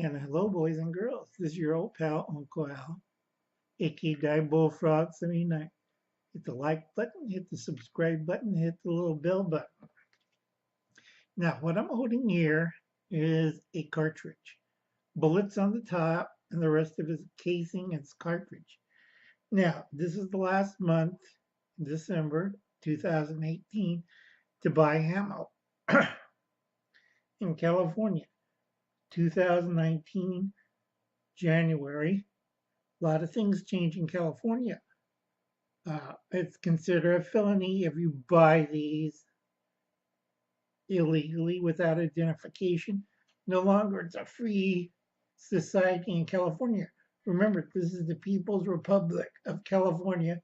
And hello, boys and girls. This is your old pal, Uncle Al, aka Diebulfrog79. Hit the like button, hit the subscribe button, hit the little bell button. Now, what I'm holding here is a cartridge. Bullets on the top, and the rest of it is casing and cartridge. Now, this is the last month, December 2018, to buy ammo in California. 2019, January. A lot of things change in California. It's considered a felony if you buy these illegally without identification. No longer it's a free society in California. Remember, this is the People's Republic of California.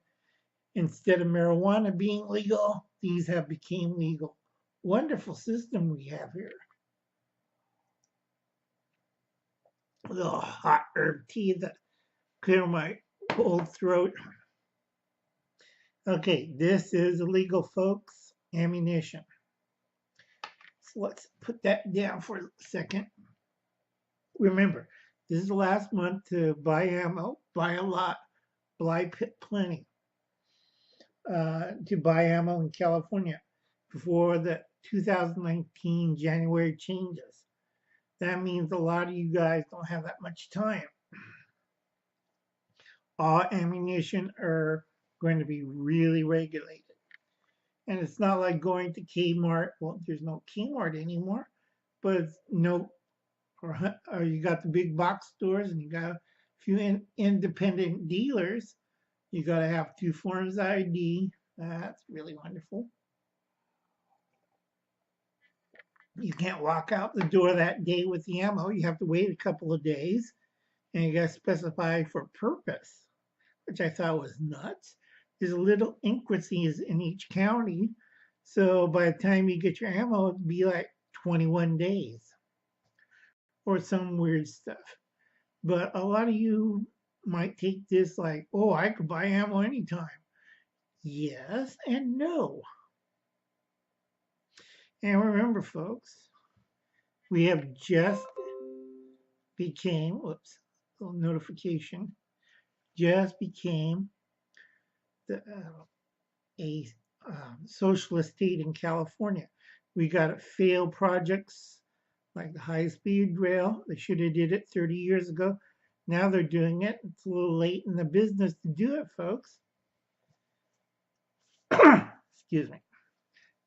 Instead of marijuana being legal, these have become legal. Wonderful system we have here. A little hot herb tea that clear my cold throat. Okay, this is illegal, folks. Ammunition. So let's put that down for a second. Remember, this is the last month to buy ammo, buy a lot, buy plenty. To buy ammo in California before the 2019 January changes. That means a lot of you guys don't have that much time. All ammunition are going to be really regulated. And it's not like going to Kmart. Well, there's no Kmart anymore, but it's no, or you got the big box stores and you got a few independent dealers. You got to have 2 forms of ID. That's really wonderful. You can't walk out the door that day with the ammo. You have to wait a couple of days, and you got to specify for purpose, which I thought was nuts. There's little intricacies in each county, so by the time you get your ammo, it'd be like 21 days or some weird stuff. But a lot of you might take this like, oh, I could buy ammo anytime. Yes and no. And remember, folks, we have just became, whoops, little notification, just became a socialist state in California. We got failed projects like the high-speed rail. They should have did it 30 years ago. Now they're doing it. It's a little late in the business to do it, folks. Excuse me.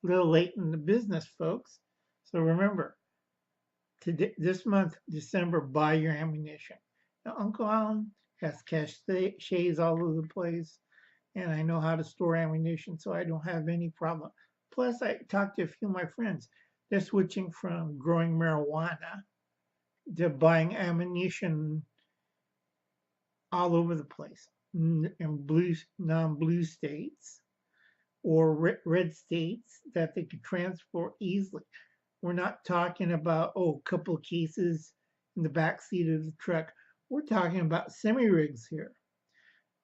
A little late in the business, folks. So remember, today, this month, December, buy your ammunition. Now, Uncle Alan has caches all over the place, and I know how to store ammunition, so I don't have any problem. Plus, I talked to a few of my friends. They're switching from growing marijuana to buying ammunition all over the place in non-blue states or red states that they could transport easily. We're not talking about, a couple of cases in the back seat of the truck. We're talking about semi-rigs here.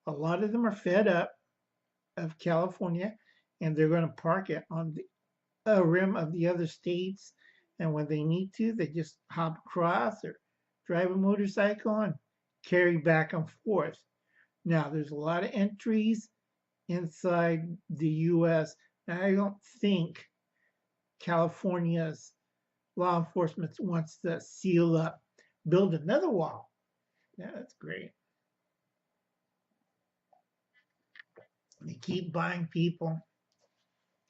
A lot of them are fed up of California, and they're going to park it on the rim of the other states. And when they need to, they just hop across or drive a motorcycle and carry back and forth. Now, there's a lot of entries inside the U.S. And I don't think California's law enforcement wants to seal up, build another wall. Yeah, that's great. They keep buying people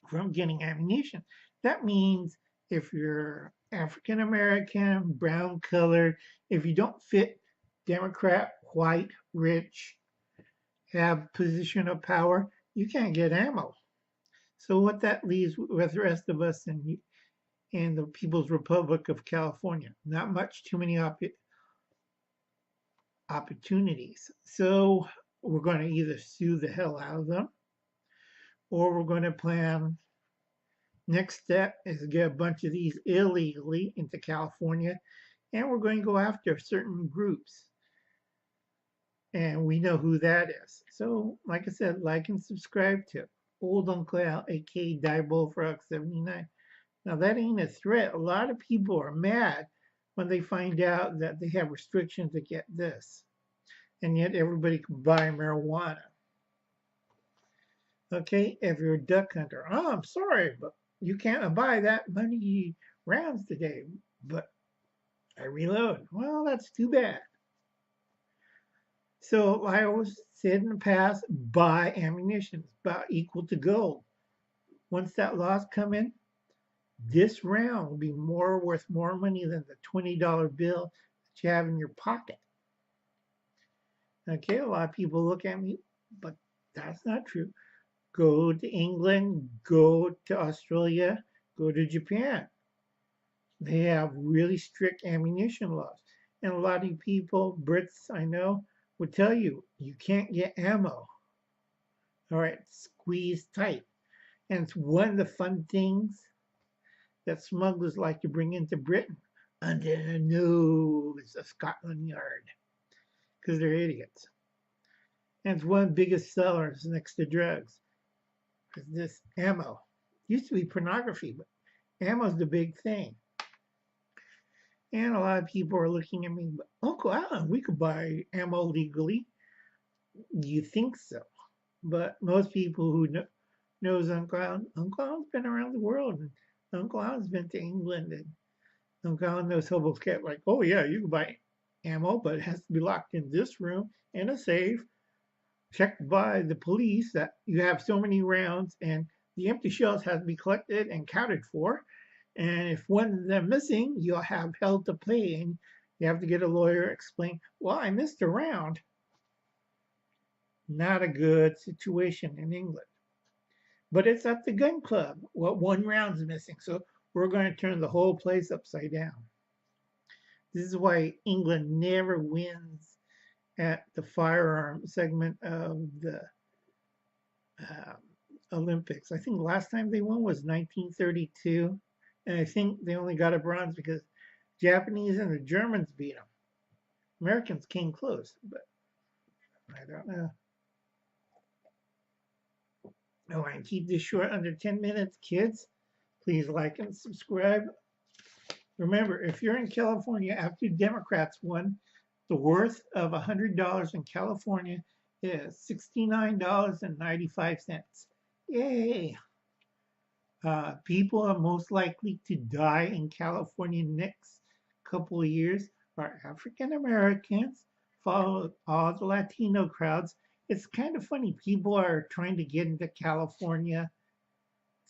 from getting ammunition. That means if you're African American, brown colored, if you don't fit Democrat, white, rich, have position of power, you can't get ammo. So what that leaves with the rest of us in the People's Republic of California, not much too many opportunities. So we're going to either sue the hell out of them, or we're going to plan. Next step is to get a bunch of these illegally into California, and we're going to go after certain groups. And we know who that is. So, like I said, like and subscribe to Old Uncle Al, aka Diebulfrog79. Now, that ain't a threat. A lot of people are mad when they find out that they have restrictions to get this, and yet everybody can buy marijuana. Okay, if you're a duck hunter, oh, I'm sorry, but you can't buy that many rounds today. But I reload. Well, that's too bad. So I always said in the past, buy ammunition, it's about equal to gold. Once that laws come in, this round will be more worth more money than the $20 bill that you have in your pocket. Okay, a lot of people look at me, but that's not true. Go to England, go to Australia, go to Japan. They have really strict ammunition laws. And a lot of people, Brits I know, would tell you, you can't get ammo. All right, squeeze tight. And it's one of the fun things that smugglers like to bring into Britain under the nose of Scotland Yard because they're idiots. And it's one of the biggest sellers next to drugs. Because this ammo used to be pornography, but ammo's the big thing. And a lot of people are looking at me, Uncle Alan, we could buy ammo legally. You think so? But most people who knows Uncle Alan's been around the world, and Uncle Alan's been to England, and Uncle Alan knows Hobo's cat like, oh yeah, you can buy ammo, but it has to be locked in this room in a safe, checked by the police that you have so many rounds, and the empty shells have to be collected and counted for. And if one of them missing, you'll have hell to pay, and you have to get a lawyer explain, well, I missed a round. Not a good situation in England. But it's at the gun club. Well, one round's missing, so we're going to turn the whole place upside down. This is why England never wins at the firearm segment of the uh, Olympics. I think last time they won was 1932, and I think they only got a bronze because Japanese and the Germans beat them. Americans came close, but I don't know. Oh, I can keep this short, under 10 minutes. Kids, please like and subscribe. Remember, if you're in California after Democrats won, the worth of $100 in California is $69.95. Yay! People are most likely to die in California next couple of years are African Americans, followed all the Latino crowds. It's kind of funny. People are trying to get into California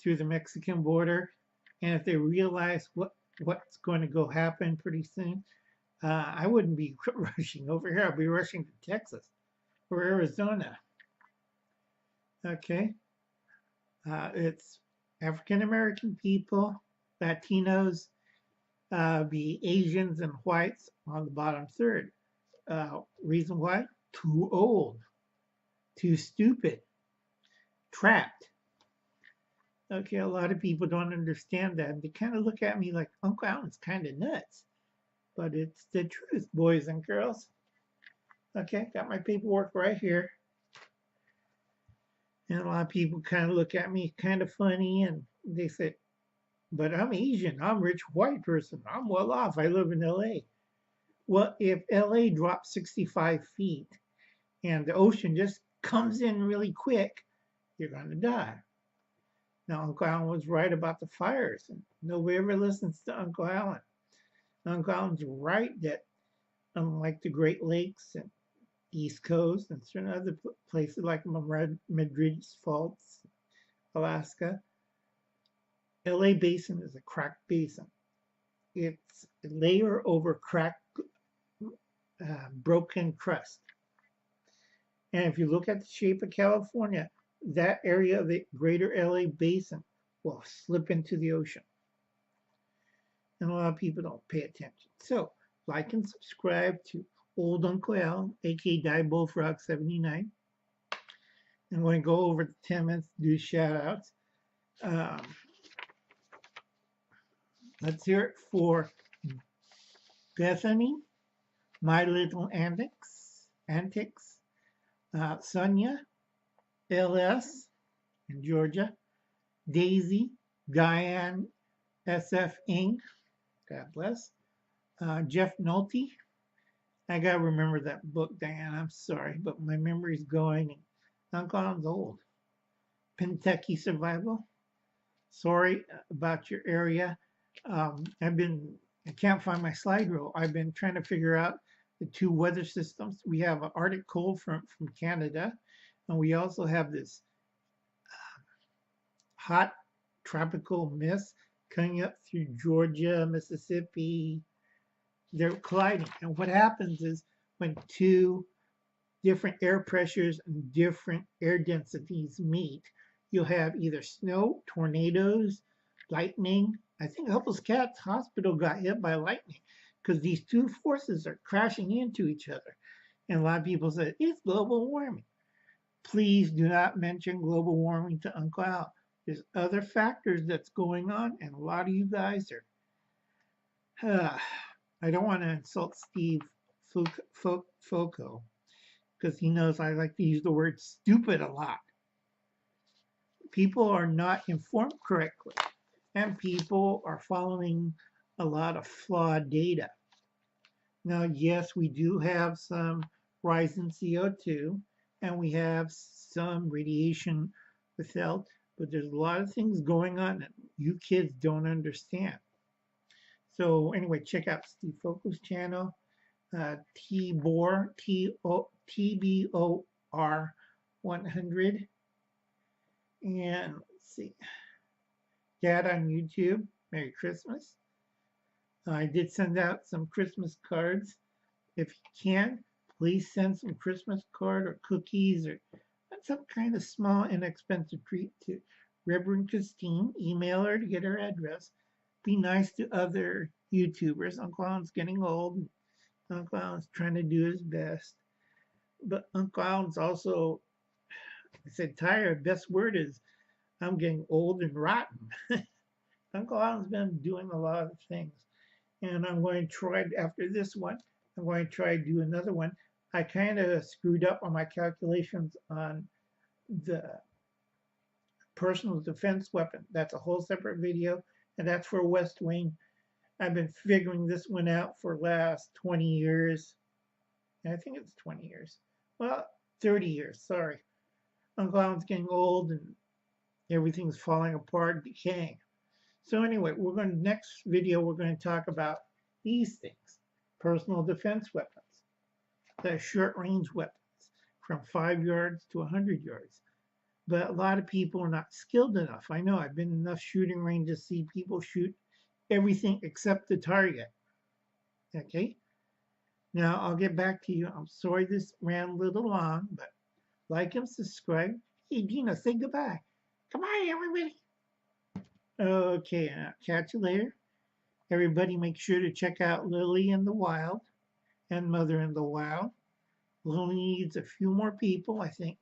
through the Mexican border, and if they realize what's going to go happen pretty soon, I wouldn't be rushing over here. I'd be rushing to Texas or Arizona. Okay, it's African American people, Latinos, be Asians and whites on the bottom third. Reason why? Too old, too stupid, trapped. Okay, a lot of people don't understand that. They kind of look at me like Uncle Alan's kind of nuts. But it's the truth, boys and girls. Okay, got my paperwork right here. And a lot of people kind of look at me kind of funny and they say, but I'm Asian, I'm a rich white person, I'm well off, I live in LA. Well, if LA drops 65 feet and the ocean just comes in really quick, you're going to die. Now, Uncle Alan was right about the fires, and nobody ever listens to Uncle Alan. Uncle Alan's right that unlike the Great Lakes and East Coast and certain other places like Madrid's Faults, Alaska, LA Basin is a cracked basin. It's layer over cracked, broken crust. And if you look at the shape of California, that area of the greater LA Basin will slip into the ocean. And a lot of people don't pay attention. So, like and subscribe to Old Uncle Al, aka Diebulfrog79. I'm going to go over the 10 minutes to do shout outs. Let's hear it for Bethenny, My Little Antics, Sonia, LS in Georgia, Daisy, Diane, SF Inc., God bless, Jeff Nolte. I gotta remember that book, Diane. I'm sorry, but my memory's going. And Uncle Alan's old. Kentucky Survival. Sorry about your area. I can't find my slide rule. I've been trying to figure out the two weather systems. We have an Arctic cold front from Canada, and we also have this hot tropical mist coming up through Georgia, Mississippi. They're colliding. And what happens is when two different air pressures and different air densities meet, you'll have either snow, tornadoes, lightning. I think Hubble's Cat's hospital got hit by lightning because these two forces are crashing into each other. And a lot of people say it's global warming. Please do not mention global warming to Uncle Al. There's other factors that's going on, and a lot of you guys are. I don't want to insult Steve Foco because he knows I like to use the word stupid a lot. People are not informed correctly, and people are following a lot of flawed data. Now, yes, we do have some rise in CO2, and we have some radiation withheld, but there's a lot of things going on that you kids don't understand. So anyway, check out Steve Foco's channel, TBOR 100, and let's see, Dad on YouTube. Merry Christmas. I did send out some Christmas cards. If you can, please send some Christmas card or cookies or some kind of small, inexpensive treat to Reverend Christine. Email her to get her address. Be nice to other YouTubers. Uncle Alan's getting old. Uncle Alan's trying to do his best. But Uncle Alan's also, I said, tired. Best word is, I'm getting old and rotten. Uncle Alan's been doing a lot of things. And I'm going to try, after this one, I'm going to try to do another one. I kind of screwed up on my calculations on the personal defense weapon. That's a whole separate video, and that's for West Wing. I've been figuring this one out for the last 20 years. I think it's 20 years. Well, 30 years, sorry. Uncle Alan's getting old and everything's falling apart, decaying. So anyway, next video, we're going to talk about these things. Personal defense weapons. The short range weapons from 5 yards to 100 yards. But a lot of people are not skilled enough. I know I've been in enough shooting ranges to see people shoot everything except the target. Okay? Now I'll get back to you. I'm sorry this ran a little long, but like and subscribe. Hey Dina, say goodbye. Goodbye, everybody. Okay, I'll catch you later. Everybody make sure to check out Lily in the Wild and Mother in the Wild. Lily needs a few more people, I think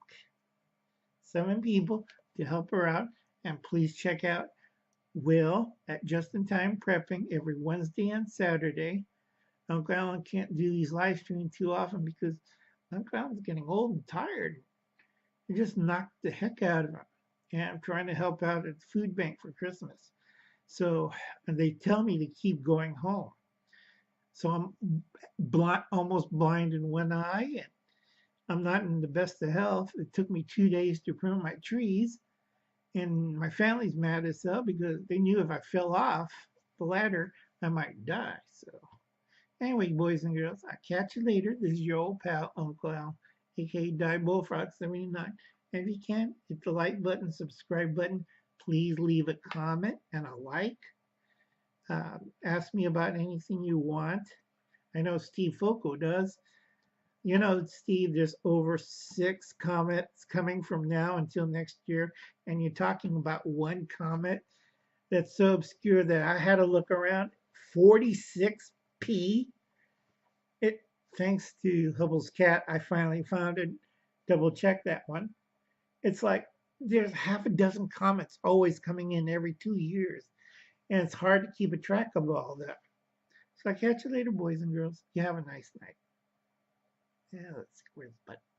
7 people to help her out. And please check out Will at Just in Time Prepping every Wednesday and Saturday. Uncle Alan can't do these live streams too often because Uncle Alan's getting old and tired. It just knocked the heck out of him. And I'm trying to help out at the food bank for Christmas. So, and they tell me to keep going home. So I'm almost blind in one eye, and I'm not in the best of health. It took me 2 days to prune my trees, and my family's mad as hell because they knew if I fell off the ladder, I might die. So anyway, boys and girls, I'll catch you later. This is your old pal, Uncle Al, aka Diebulfrog79. And if you can, hit the like button, subscribe button. Please leave a comment and a like. Ask me about anything you want. I know Steve Foco does. You know, Steve, there's over 6 comments coming from now until next year, and you're talking about one comment that's so obscure that I had to look around. 46p. Thanks to Hubble's cat, I finally found it. Double check that one. It's like there's half a dozen comments always coming in every 2 years, and it's hard to keep a track of all that. So I'll catch you later, boys and girls. You have a nice night. Yeah, let's see where's the button.